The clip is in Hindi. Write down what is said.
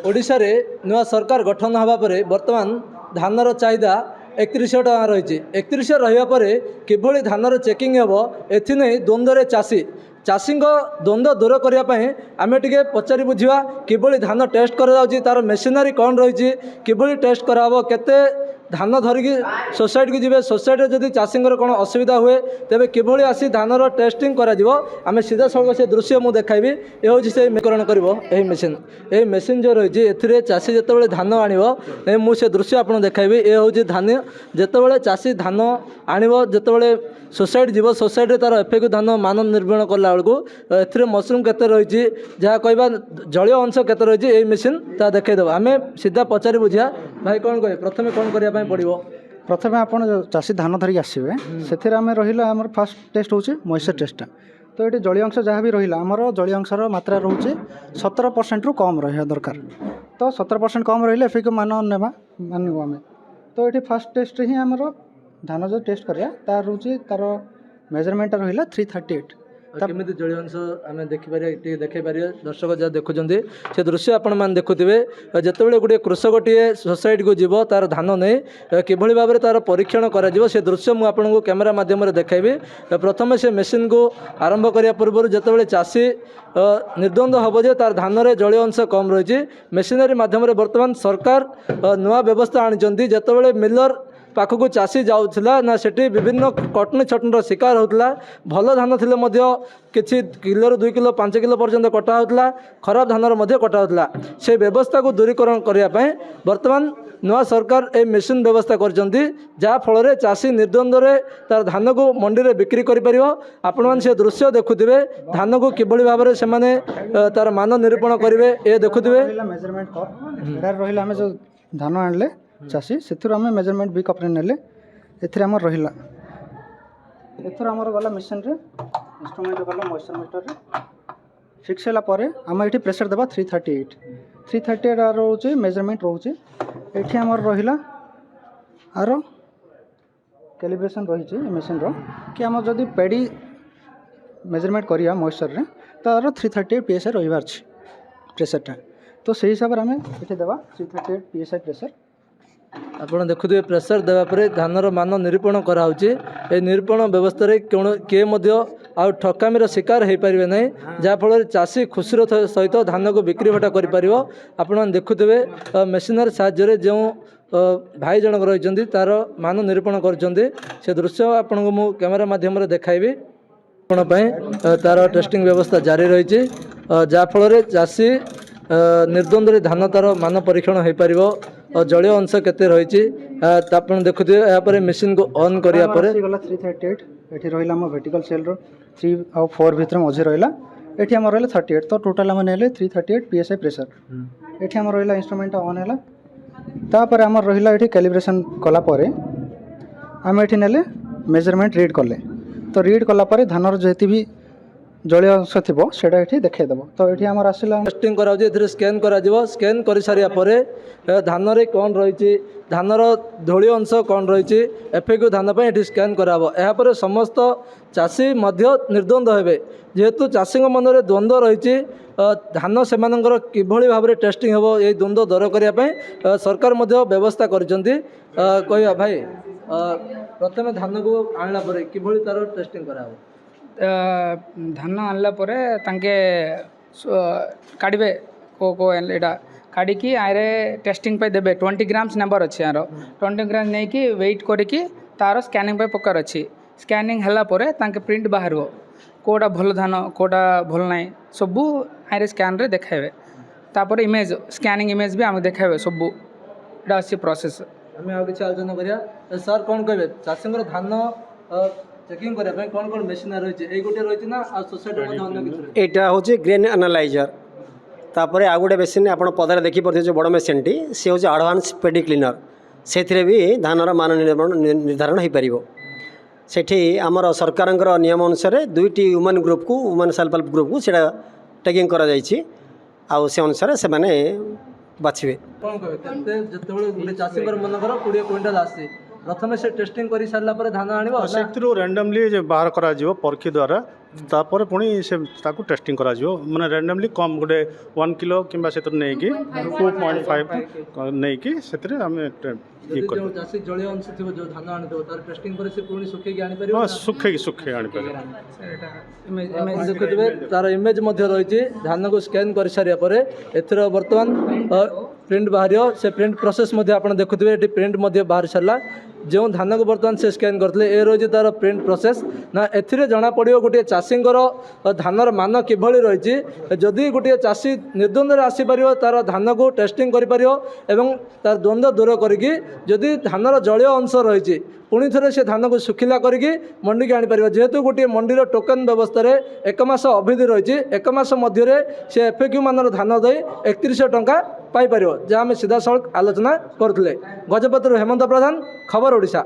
ओडिशा रे नुआ सरकार गठन हवा परे वर्तमान धानर चाहिदा 3100 टका रही। 3100 रहा पर किभली धानर चेकिंग हेब एथि द्वंद्व चाषी चाषी द्वंद्व दूर करने आम टे पचारि बुझा किभली धान टेस्ट कर तार मेसीनारी कौन रही किभली टेस्ट कराब केते धान धरिकी सोसाइटी को जी सोसाइटी जदि चाषी कौन असुविधा हुए तेरे किभली आसी धानर टेस्टिंग करें सीधा सड़क से दृश्य मुझे देखाइबी ये हूँ से मेकरण कर मेसीन यही मेसीन जो रही है चाषी जिते धान आने मुझे दृश्य आपको देखाइबी ये हूँ धान जिते चाषी धान आणव जिते सोसाइटी जीव सोसाइटी तार एफेक्यू धान मान निर्माण कला बेलू मसरूम केते रही जहाँ कहवा जलीय अंश केते रही यही मेसीन ता देखईदेव आम सीधा पचारि बुझा भाई कौन कहे प्रथम कौन करने पड़ो प्रथम आप चाषी धान धरिक आसवे से आम रहा फास्ट टेस्ट हूँ मॉइस्चर टेस्टा तो ये जलीय अंश जहाँ भी रहा आमर जलीय अंशर मात्रा रोचे 17% रु कम रहा दरकार तो 17% कम रही एफेक्यू मान नेबा मानव आम तो ये फास्ट टेस्ट ही आमर धान जो टेस्ट करा तार रोचे तार मेजरमेंट रहा 338 केमी जलीय अंश आम देखिपर देखपारे दर्शक जहाँ देखुं से दृश्य आपण मैंने देखुवे जिते गोटे कृषक टे सोसाइटी को जीव तार धान नहीं किभली भाव में तार परीक्षण कर दृश्य मुझे आपको कैमेरा माध्यम देखाइबी प्रथम से मेसीन को आरंभ करने पूर्व जिते चाषी निर्द्वंद हम जे तार धान में जलीय अंश कम रही मेसीनारी माध्यम बर्तमान सरकार नुआ व्यवस्था आनी जिते मिलर पाखक चाषी जाऊला ना सेठी विभिन्न कटनी छटनीर शिकार होता भल धान थिले मध्य किछि किलो 2 किलो 5 किलो पर्यंत कटा होता खराब धानर मध्य कटा होता से व्यवस्था को दूरीकरण करने वर्तमान नुआ सरकार ए मेसीन व्यवस्था कर चाषी निर्द्वंद्व तार धान को मंडी में बिक्री कर आपण से दृश्य देखुवे धान को किभली भाव में से तार मान निरूपण करेंगे ये देखुवे मेजरमेंट रहा आम जो धान आनले चाषी से मेजरमेंट भी कपड़े नेले एथरे हमर रहिला एथर हमर गला मशीन रे इंस्ट्रूमेंट गला मॉइस्चर मीटर रे फिक्स होला परे हम एठी प्रेशर देबा 338 आर होचे मेजरमेंट रहउचे एठी हमर रहिला आरो कैलिब्रेशन रही छे मशीन रो कि हम जदी पेडी मेजरमेंट करिया मॉइस्चर रे तार 338 psi रहिबार छी प्रेशर टा तो सही हिसाब रे हम एठी देबा 338 psi प्रेशर आपड़ देखुए प्रेसर देवापर धानर मान निरूपण कराऊँचे ये निरूपण व्यवस्था किए आ ठकामीर शिकार हो पारे ना जहाँफल चाषी खुशीर सहित धान को बिक्री बटा कर आप देखुवे मेसीनरी साहाय्य जो भाई जनक रही तार मान निरूपण कर दृश्य आपको मु कैमेरा माध्यम देखाइबी तार टेस्टिंग व्यवस्था जारी रही जहाँफल चाषी निर्द्वंद्व धान तार मान परीक्षण हो पार जलीय अंश केते रही आप देखुए यहाँ मेसीन को ऑन करिया परे गला 338 एठी रहिला हम वर्टिकल सेल रो 3 और 4 भीतर मझे रहिला एठी हम रहिला 38 तो टोटल हम नेले 338 psi प्रेशर एठी हम रहिला इंस्ट्रूमेंट ऑन हैला तापर हम रहिला एठी कैलिब्रेशन कला परे हम एठी नेले मेजरमेंट रीड कले तो रीड कला परे धानर जेति भी जलीय अंश थी से देखईदेव तो ये आम आसला टेस्टिंग कर स्कैन कर स्कैन कर सारिया पर धान रे कौन रही धानर धूली अंश कौन रही एफेक्यू धान ये स्कैन कराब यापर समस्त चाषी निर्द्वंद्व हे जेहेतु चाषी मन में द्वंद्व रही धान से किभली भाव में टेस्टिंग हे ये द्वंद्व दूर करने सरकार व्यवस्था कर कहवा भाई प्रथम धान को आणला किभली तार टेस्टिंग कराब धान आनला परे तांके काढ़े को एटा काढ़ी आरे टेस्टिंग पे देबे 20 ग्राम्स नंबर अच्छे यार 20 ग्राम्स नहीं कि वेट करके तार स्कैनिंग पे पकार अच्छी स्कैनिंग हला परे तांके प्रिंट बाहर कोटा भल धान कोटा भल ना सबू आरे स्कैन रे देखाइबे तापर इमेज स्कैनिंग इमेज भी आम देखाइबे सबू एटा अच्छी प्रोसेस आम आ किसी आलोचना करिया सर कौन कहे चाषी धान चेकिंग करने कौन कौन मेसीन रही गोटे रही ना सोसाइटी यहाँ हूँ ग्रेन एनालाइजर तापर आ गए मेसीन आप पदार देखिपे जो बड़ मेसीन टी सी हूँ आडभांस पेडी क्लीनर से भी धानर मान निर्धारण हो पार से आमर सरकार नियम अनुसार 2टी वुमेन ग्रुप को वुमेन सेल्फ हेल्प ग्रुप को सीटा टेकिंग कर से अनुसार से बाछे कौन कहे चाषी मनकर 20 क्विंटाल आसे प्रथम से टेस्टिंग कर सारा पर धान आनिब से रैंडमली बाहर करा परखी द्वारा तापर पुणी से टेस्टिंग करा माने रैंडमली कम गोटे 1 किलो किंबा से नहीं कि 2.5 नहीं कि से आम जो चाषी जलीय अंश थी जो धान आनी तार टेस्टिंग पर से पुणी सुखेकी आनी पारिबो सुखे आनी देखुए तार इमेज रही धान को स्कैन कर सारा पर एथर बर्तमान प्रिंट बाहर से प्रिंट प्रोसेस आप देखुए ये प्रिंट बाहर सारा जो धान को बर्तमान से स्कैन करते ए रही तार प्रिंट प्रोसेस ना ए जना पड़ो गोटे चाषीर धानर मान किभली रही जदि गोटे चाषी निर्द्वंद्व आसीपर तार धान को टेस्टिंग कर तार द्वंद्व दूर करके जदि धानर जलीय अंश रही पुणी थे से धान को सुखिला करके मंडी की आनीपर जेहेतु गोटे मंडीर टोकन व्यवस्था एक मास अवधि रही एक मास मध्य से एफएक्यू मानर धान दे 3100 टंका पाइपर जहाँ आम सीधा सड़क आलोचना करते। गजपति हेमंत प्रधान, खबर ओडिशा।